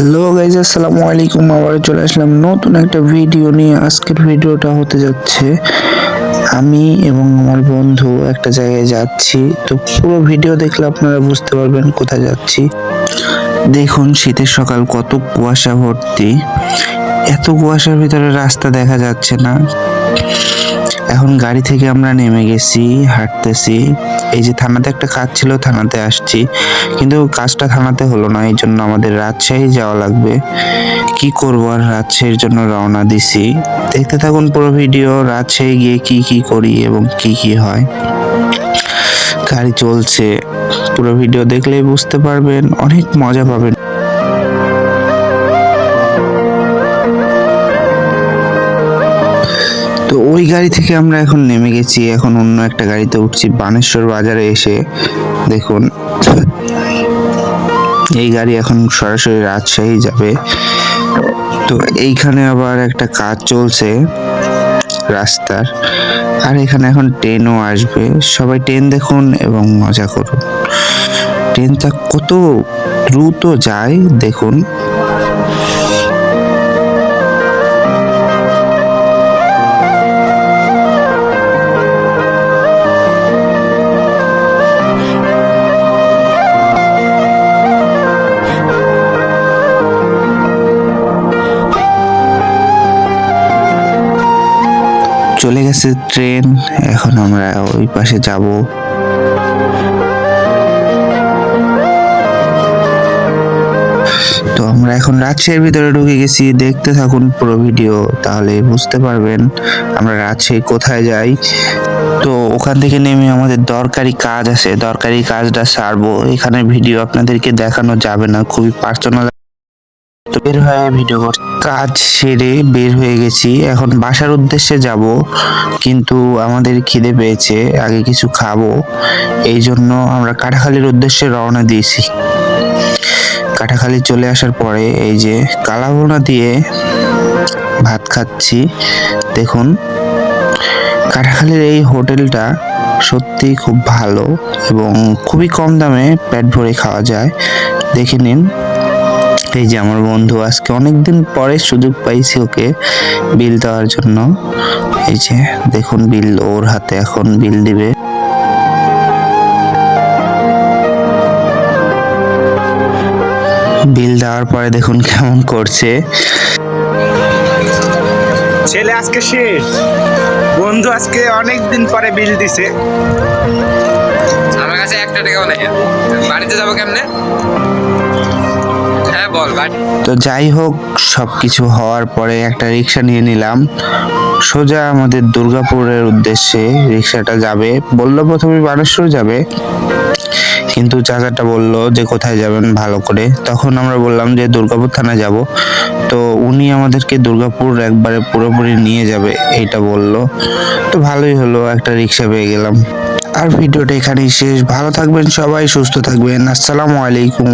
Hello guys, আসসালামু আলাইকুম। আবার চলে আসলাম নতুন একটা ভিডিও নিয়ে। আজকের ভিডিওটা হতে যাচ্ছে আমি এবং আমার বন্ধু একটা জায়গায় যাচ্ছি। তো পুরো ভিডিও দেখলে আপনারা বুঝতে পারবেন কোথায় যাচ্ছি। দেখুন, শীতের সকাল, কত কুয়াশা ভর্তি। এত কুয়াশার ভিতরে রাস্তা দেখা যাচ্ছে না। এখন গাড়ি থেকে আমরা নেমে গেছি, হাঁটতেছি। এই যে থানাতে একটা কাজ ছিল, থানাতে আসছি, কিন্তু কাজটা থানাতে হলো না, এই জন্য আমাদের রাজশাহী যাওয়া লাগবে। কি করব, আর রাজশাহীর জন্য রওনা দিছি। দেখতে থাকুন পুরো ভিডিও, রাজশাহী গিয়ে কি কি করি এবং কি কি হয়। গাড়ি চলছে, পুরো ভিডিও দেখলেই বুঝতে পারবেন, অনেক মজা পাবেন। তো ওই গাড়ি থেকে আমরা এখন নেমে গেছি, এখন অন্য একটা গাড়িতে উঠছি বানেশ্বর বাজারে এসে। দেখুন, এই গাড়ি এখন সরাসরি রাজশাহী যাবে। তো এইখানে আবার একটা কাজ চলছে রাস্তার, আর এখানে এখন ট্রেনও আসবে। সবাই ট্রেন দেখুন এবং মজা করুন। ট্রেনটা কত দ্রুত যায় দেখুন। চলে গেছে ট্রেন, এখন আমরা ওই পাশে যাব। তো আমরা এখন রাজশাহীর ভিতরে ঢুকে গেছি, দেখতে থাকুন পুরো ভিডিও, তাহলে বুঝতে পারবেন আমরা রাজশাহী কোথায় যাই। তো ওখান থেকে নেমে আমাদের দরকারি কাজ আছে, দরকারি কাজটা সারবো। এখানে ভিডিও আপনাদেরকে দেখানো যাবে না, খুবই পার্সোনাল। তো বের হয়ে ভিডিও কাজ সেরে বের হয়ে গেছি, এখন বাসার উদ্দেশ্যে যাব, কিন্তু আমাদের খিদে পেয়েছে, আগে কিছু খাবো। এই জন্য আমরা কাটাখালীর উদ্দেশ্যে রওনা দিয়েছি। কাটাখালী চলে আসার পরে এই যে কালাভুনা দিয়ে ভাত খাচ্ছি। দেখুন, কাটাখালীর এই হোটেলটা সত্যি খুব ভালো এবং খুবই কম দামে পেট ভরে খাওয়া যায়। দেখে নিন। এই যে আমার বন্ধু, আজকে অনেকদিন পরে সুযোগ পাইছি ওকে বিল দেওয়ার জন্য। এই যে দেখুন, বিল ওর হাতে, এখন বিল দিবে। বিল দেওয়ার পরে দেখুন কেমন করছে। ছেলে আজকে শেষ, বন্ধু আজকে অনেকদিন পরে বিল দিছে। আমার কাছে 1 টাকাও নেই, বাড়িতে যাবো কেমনে? হ্যাঁ বল ভাই। তো যাই হোক, সবকিছু হওয়ার পরে একটা রিক্সা নিয়ে নিলাম, সোজা আমাদের দুর্গাপুরের উদ্দেশ্যে রিক্সাটা যাবে। বললো প্রথমে বানেশ্বর যাবে, কিন্তু চাচাটা বললো যে কোথায় যাবেন ভালো করে। তখন আমরা বললাম যে দুর্গাপুর থানা যাব। তো উনি আমাদেরকে দুর্গাপুর একবারে পুরোপুরি নিয়ে যাবে এইটা বললো। তো ভালোই হলো, একটা রিক্সা পেয়ে গেলাম। আর ভিডিওটা এখানেই শেষ। ভালো থাকবেন সবাই, সুস্থ থাকবেন। আসসালামু আলাইকুম।